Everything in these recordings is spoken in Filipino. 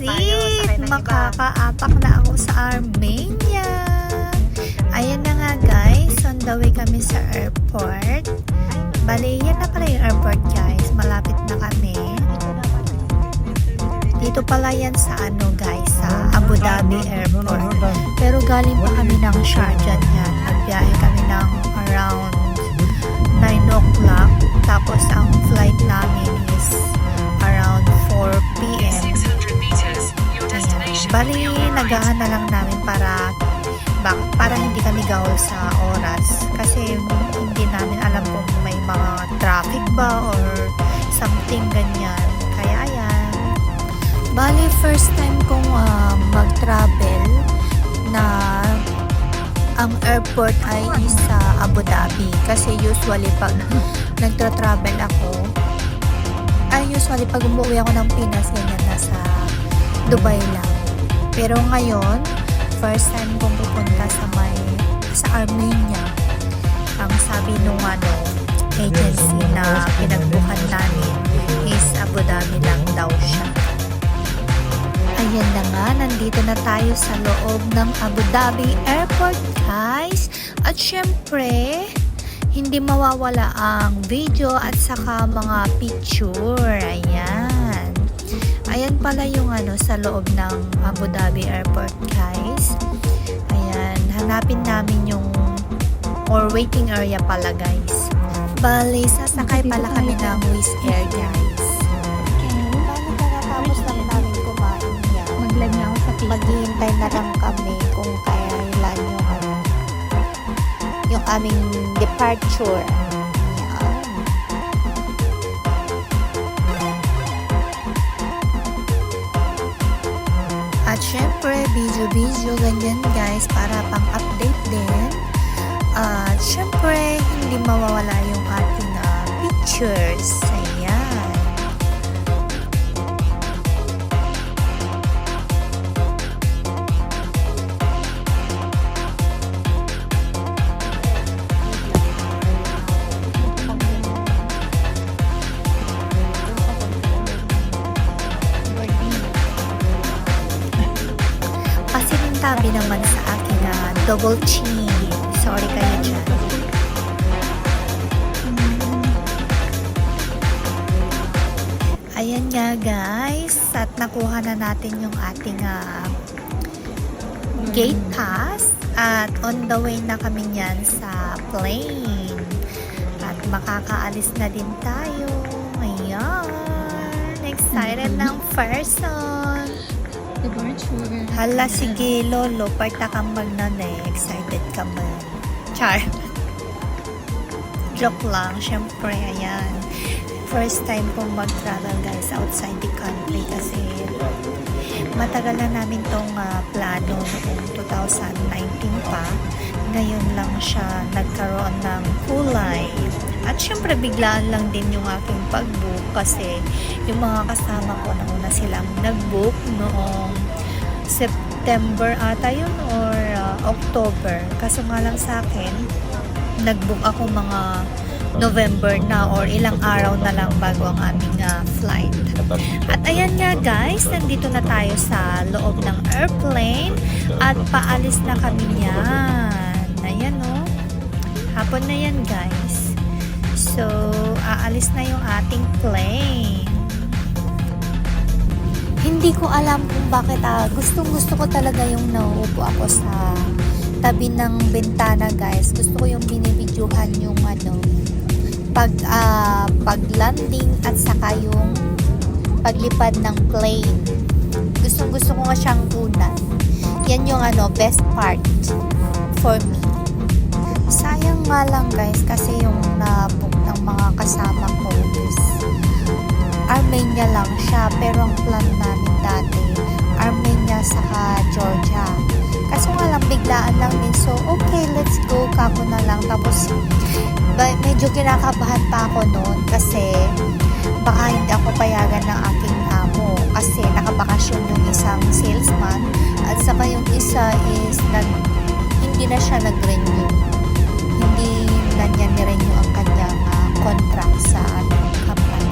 Visit! Makakaapak na ako sa Armenia. Ayan na nga guys, on the way kami sa airport. Bali, yan na pala yung airport guys. Malapit na kami. Dito pala yan sa guys, sa Abu Dhabi Airport. Pero galing pa kami ng Sharjah yan. Nagbiyahe kami ng around 9 o'clock. Tapos ang flight namin is around 4 p.m. Bali, nagahan na lang namin para hindi kami gawal sa oras. Kasi hindi namin alam kung may mga traffic ba or something ganyan. Kaya ayan. Bali, first time kong mag-travel na ang airport ay sa Abu Dhabi. Kasi usually pag nagtra-travel ako, usually pag umuwi ako ng Pinas, ganyan nasa Dubai lang. Pero ngayon, first time kong pupunta sa Armenia. Ang sabi nung agency na pinagbukan namin is Abu Dhabi lang daw siya. Ayan na nga, nandito na tayo sa loob ng Abu Dhabi Airport guys. At syempre, hindi mawawala ang video at saka mga picture. Ayan. Ayan pala yung sa loob ng Abu Dhabi Airport guys. Ayan, hanapin namin yung waiting area pala guys. Bali, sasakay pala kami ng Wizz Air guys. Bali, kakatapos lang namin kumain yan. Mag-live na ako sa Facebook. Maghihintay na lang kami kung kailan yung aming departure. At syempre, video ganyan guys para pang-update din. At syempre, hindi mawawala yung ating pictures. Ayan. Tabi naman sa akin double chin. Sorry kayo dyan. Ayan nga guys. At nakuha na natin yung ating gate pass. At on the way na kami yan sa plane. At makakaalis na din tayo. Ayan. Excited ng person. Hala, sige, Lolo. Parta kang excited ka ba? Char. Joke lang. Siyempre, ayan. First time kong mag-travel, guys, outside the country kasi matagal na namin tong plano noong 2019 pa. Ngayon lang siya nagkaroon ng kulay. At syempre, biglaan lang din yung aking pag-book kasi yung mga kasama ko na una silang nag-book noong September ata yun or October. Kaso nga lang sa akin, nag-book ako mga November na or ilang araw na lang bago ang aming flight. At ayan nga guys, nandito na tayo sa loob ng airplane at paalis na kami niyan. Ayan o. Hapon na yan guys. So, aalis na yung ating plane. Hindi ko alam kung bakit gustong-gusto ko talaga yung nauupo ako sa tabi ng bintana guys. Gusto ko yung binibidyohan yung pag-landing at saka yung paglipad ng plane. Gustong-gusto ko nga siyang kunan. Yan yung best part for me. Sayang nga lang guys kasi yung na-book ng mga kasama ko is Armenia lang siya, pero ang plan namin dati Armenia saka Georgia. Kaso nga lang biglaan lang din, so okay, let's go, kako na lang. Tapos medyo kinakabahan pa ako noon kasi baka hindi ako payagan ng aking amo kasi nakabakasyon yung isang salesman at saka yung isa is hindi na siya nag-renew. Hindi na niya ni-renew ang kanyang contract sa company.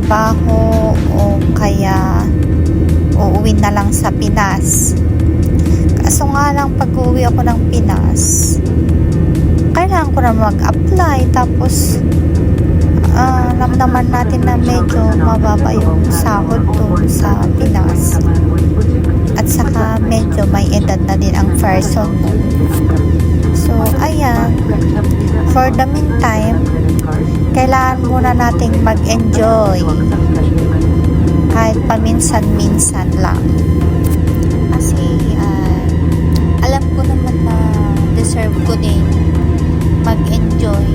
magtatrabaho o kaya uuwi na lang sa Pinas. Kaso nga lang pag uuwi ako ng Pinas, kailangan ko na mag-apply, tapos alam naman natin na medyo mababa yung sahod doon sa Pinas, at saka medyo may edad na din ang person mo. So ayan, for the meantime, kailangan muna nating mag-enjoy kahit paminsan-minsan lang, kasi alam ko naman na deserve ko din mag-enjoy,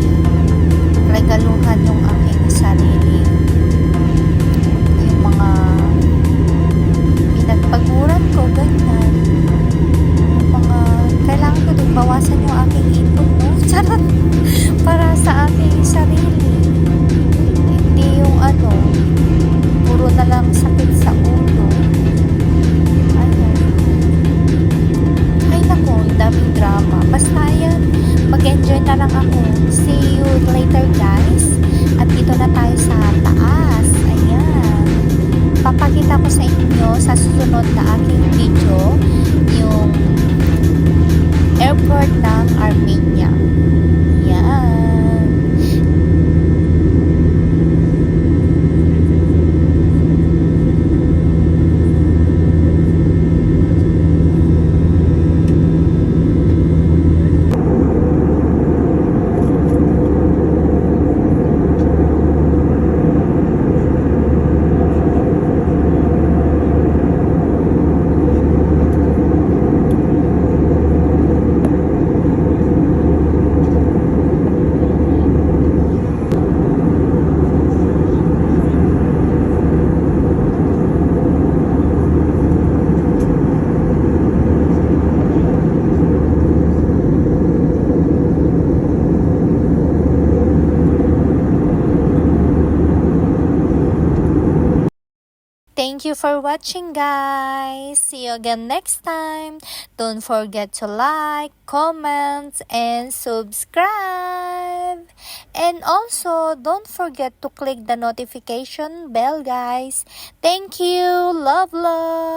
regaluhan yung aking sarili, yung mga pinagpaguran ko, ganyan, yung mga kailangan ko din bawasan yung aking ipon mo, charot, para sa aking sarili, hindi yung puro na lang sakit sa ulo. Ayan, ay nako, ang daming drama. Basta yan, mag-enjoy na lang ako. See you later, guys. At dito na tayo sa taas. Ayan, papakita ko sa inyo sa susunod na aking video yung airport ng Armenia. Ayan. Thank you for watching, guys. See you again next time. Don't forget to like, comment, and subscribe. And also, don't forget to click the notification bell, guys. Thank you. Love, love.